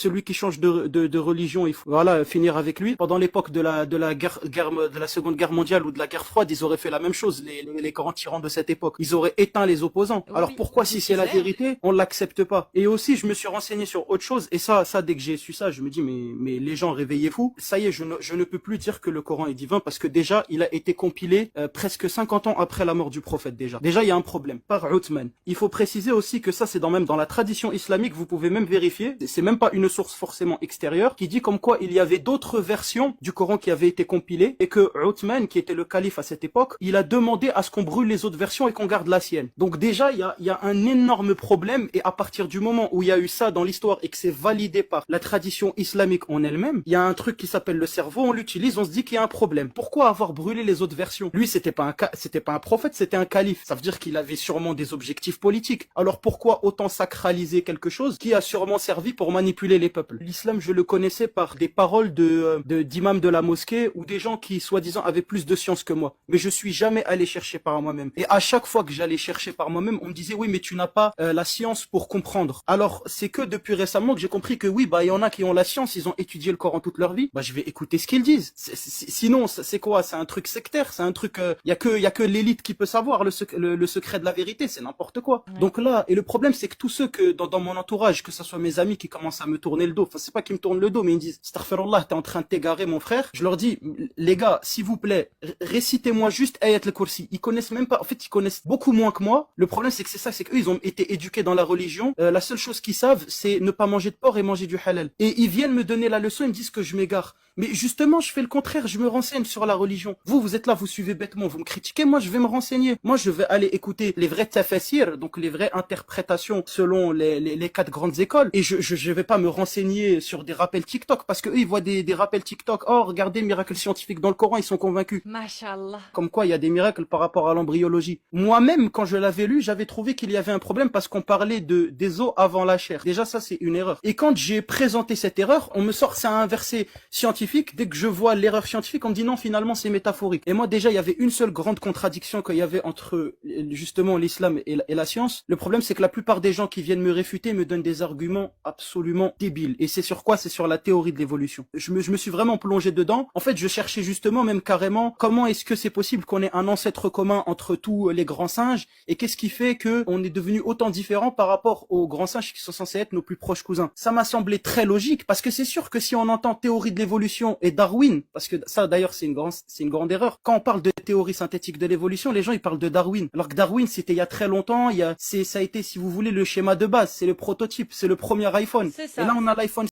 celui qui change de religion, il faut voilà finir avec lui. Pendant l'époque de la Seconde Guerre mondiale ou de la guerre froide, ils auraient fait la même chose, les grands tyrans de cette époque. Ils auraient éteint les opposants. Alors Oui, pourquoi, si c'est la Hitler. vérité, on l'accepte pas? Et aussi, je me suis renseigné sur autre chose, et ça, dès que j'ai su ça, je me dis, mais les gens, réveillez-vous. Ça y est, je ne peux plus dire que le Coran est divin, parce que déjà, il a été compilé presque 50 ans après la mort du prophète, déjà. Déjà, il y a un problème. Par Uthman. Il faut préciser aussi que ça, c'est même dans la tradition islamique, vous pouvez même vérifier, c'est même pas une source forcément extérieure, qui dit comme quoi il y avait d'autres versions du Coran qui avaient été compilées, et que Uthman, qui était le calife à cette époque, il a demandé à ce qu'on brûle les autres versions et qu'on garde la sienne. Donc déjà, il y a un énorme problème, et à partir du moment où il y a eu ça dans l'histoire et que c'est validé par la tradition islamique en elle-même, il y a un truc qui s'appelle le cerveau, on l'utilise, on se dit qu'il y a un problème. Pourquoi avoir brûlé les autres versions? Lui, c'était pas un prophète, c'était un calife. Ça veut dire qu'il avait sûrement des objectifs politiques. Alors pourquoi autant sacraliser quelque chose qui a sûrement servi pour manipuler les peuples? L'islam, je le connaissais par des paroles d'imams de la mosquée ou des gens qui, soi-disant, avaient plus de science que moi. Mais je suis jamais allé chercher par moi-même. Et à chaque fois que j'allais chercher par moi-même, on me disait, oui, mais tu n'as pas la science pour comprendre. Alors, c'est que depuis récemment que j'ai compris que oui, bah, il y en a qui ont la science, ils ont étudié le Coran toute leur vie. Bah, je vais écouter ce qu'ils disent. Sinon, c'est quoi? C'est un truc sectaire, c'est un truc, y a que l'élite qui peut savoir le secret de la vérité, c'est n'importe quoi. Ouais. Donc là, et le problème, c'est que tous ceux que, dans mon entourage, que ce soit mes amis qui commencent à me tourner le dos, enfin, c'est pas qu'ils me tournent le dos, mais ils me disent, Astaghfirullah, t'es en train de t'égarer, mon frère. Je leur dis, les gars, s'il vous plaît, récitez-moi juste Ayat al-Kursi. Ils connaissent même pas, en fait, ils connaissent beaucoup moins que moi. Le problème, c'est que c'est ça, c'est qu'eux, ils ont été éduqués dans la religion. La seule chose qu'ils savent, c'est ne pas manger de porc et manger du halal. Et ils viennent me donner la leçon, ils me disent que je m'égare. Mais justement, je fais le contraire, je me renseigne sur la religion. Vous êtes là, vous suivez bêtement, vous me critiquez, moi je vais me renseigner. Moi je vais aller écouter les vrais tafasirs, donc les vraies interprétations selon les quatre grandes écoles. Et je vais pas me renseigner sur des rappels TikTok, parce que eux ils voient des rappels TikTok. Oh, regardez, miracle scientifique dans le Coran, ils sont convaincus. Mashallah. Comme quoi il y a des miracles par rapport à l'embryologie. Moi-même, quand je l'avais lu, j'avais trouvé qu'il y avait un problème parce qu'on parlait des os avant la chair. Déjà ça c'est une erreur. Et quand j'ai présenté cette erreur, on me sort c'est un verset scientifique. Dès que je vois l'erreur scientifique, on me dit non, finalement c'est métaphorique. Et moi déjà il y avait une seule grande contradiction qu'il y avait entre justement l'islam et la science. Le problème c'est que la plupart des gens qui viennent me réfuter me donnent des arguments absolument débiles. Et c'est sur quoi? C'est sur la théorie de l'évolution. Je me suis vraiment plongé dedans. En fait je cherchais justement même carrément comment est-ce que c'est possible qu'on ait un ancêtre commun entre tous les grands singes, et qu'est-ce qui fait que on est devenu autant différents par rapport aux grands singes qui sont censés être nos plus proches cousins. Ça m'a semblé très logique, parce que c'est sûr que si on entend théorie de l'évolution et Darwin, parce que ça d'ailleurs c'est une grande erreur. Quand on parle de théorie synthétique de l'évolution, les gens ils parlent de Darwin, alors que Darwin c'était il y a très longtemps, ça a été, si vous voulez, le schéma de base, c'est le prototype, c'est le premier iPhone. C'est Et là ça. on a l'iPhone